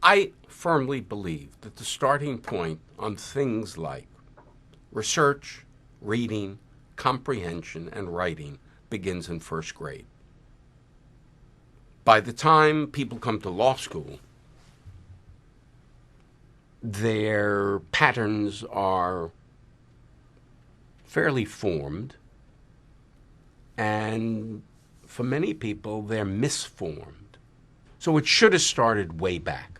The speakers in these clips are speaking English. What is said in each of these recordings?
I firmly believe that the starting point on things like research, reading, comprehension, and writing begins in first grade. By the time people come to law school, their patterns are fairly formed, and for many people, they're misformed. So it should have started way back.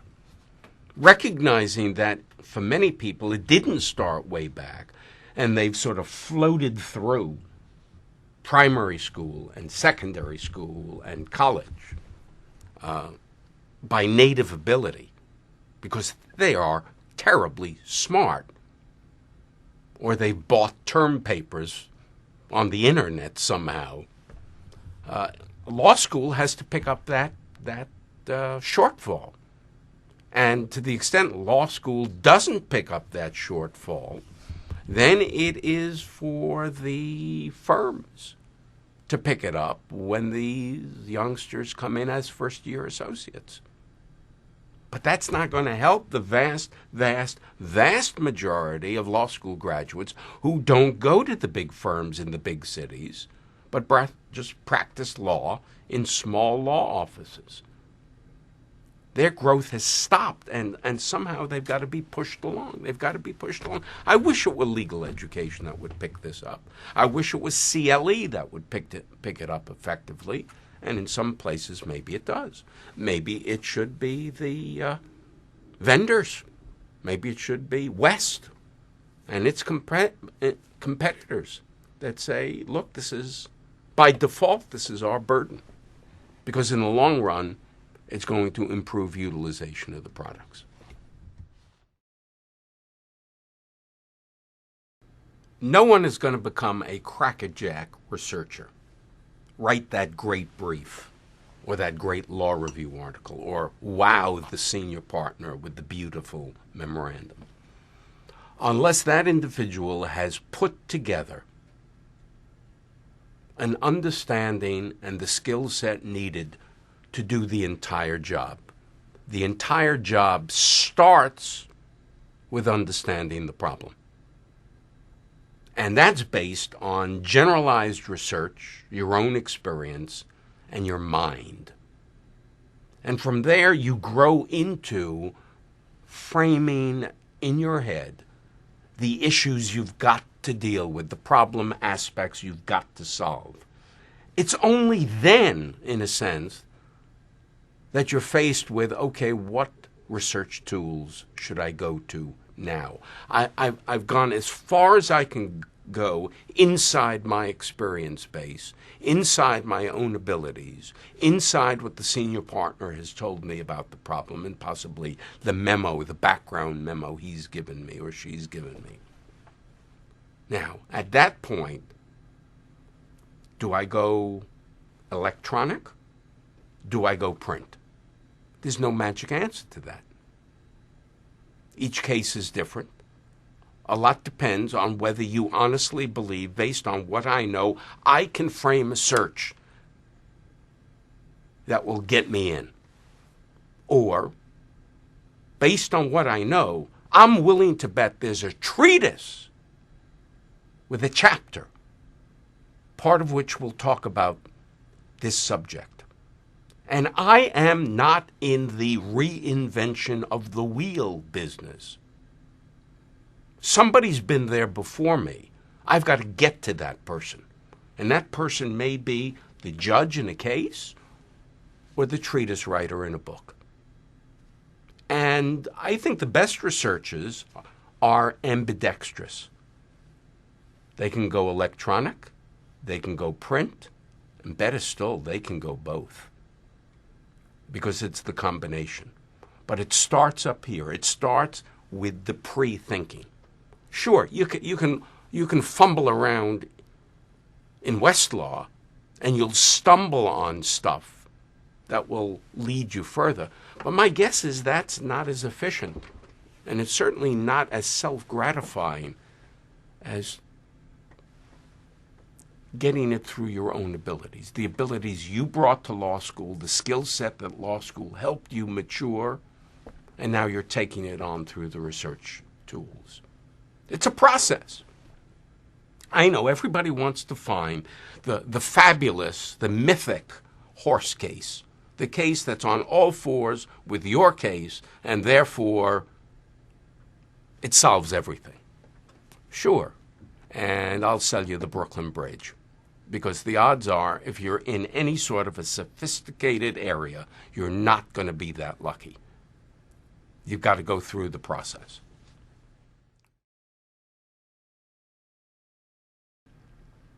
Recognizing that for many people, it didn't start way back, and they've sort of floated through primary school and secondary school and college by native ability, because they are terribly smart, or they've bought term papers on the internet somehow. Law school has to pick up that shortfall. And to the extent law school doesn't pick up that shortfall, then it is for the firms to pick it up when these youngsters come in as first-year associates. But that's not going to help the vast, vast, vast majority of law school graduates who don't go to the big firms in the big cities, but just practice law in small law offices. Their growth has stopped, and somehow they've got to be pushed along. They've got to be pushed along. I wish it were legal education that would pick this up. I wish it was CLE that would pick it up effectively, and in some places maybe it does. Maybe it should be the vendors. Maybe it should be West and its competitors that say, look, this is, by default, this is our burden. Because in the long run, it's going to improve utilization of the products. No one is going to become a crackerjack researcher, write that great brief, or that great law review article, or wow the senior partner with the beautiful memorandum, unless that individual has put together an understanding and the skill set needed to do the entire job. The entire job starts with understanding the problem. And that's based on generalized research, your own experience, and your mind. And from there, you grow into framing in your head the issues you've got to deal with, the problem aspects you've got to solve. It's only then, in a sense, that you're faced with, okay, what research tools should I go to now? I've gone as far as I can go inside my experience base, inside my own abilities, inside what the senior partner has told me about the problem, and possibly the memo, the background memo he's given me or she's given me. Now, at that point, do I go electronic? Do I go print? There's no magic answer to that. Each case is different. A lot depends on whether you honestly believe, based on what I know, I can frame a search that will get me in. Or, based on what I know, I'm willing to bet there's a treatise with a chapter, part of which will talk about this subject. And I am not in the reinvention of the wheel business. Somebody's been there before me. I've got to get to that person. And that person may be the judge in a case or the treatise writer in a book. And I think the best researchers are ambidextrous. They can go electronic, they can go print, and better still, they can go both. Because it's the combination. But it starts up here. It starts with the pre-thinking. Sure, you can fumble around in Westlaw, and you'll stumble on stuff that will lead you further. But my guess is that's not as efficient, and it's certainly not as self-gratifying as getting it through your own abilities, the abilities you brought to law school, the skill set that law school helped you mature and now you're taking it on through the research tools. It's a process. I know everybody wants to find the fabulous, the mythic horse case, the case that's on all fours with your case, and therefore it solves everything. Sure, and I'll sell you the Brooklyn Bridge, because the odds are, if you're in any sort of a sophisticated area, you're not going to be that lucky. You've got to go through the process.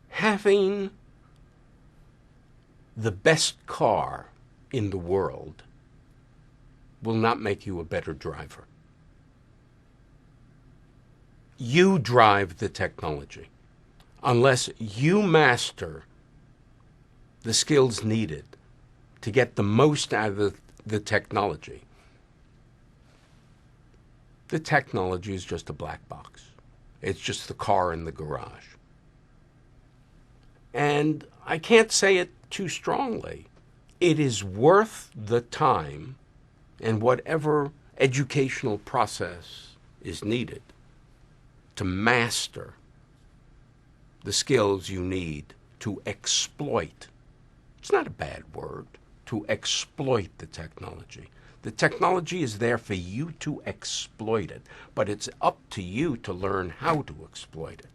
Having the best car in the world will not make you a better driver. You drive the technology. Unless you master the skills needed to get the most out of the technology is just a black box. It's just the car in the garage. And I can't say it too strongly. It is worth the time and whatever educational process is needed to master the skills you need to exploit. It's not a bad word, to exploit the technology. The technology is there for you to exploit it, but it's up to you to learn how to exploit it.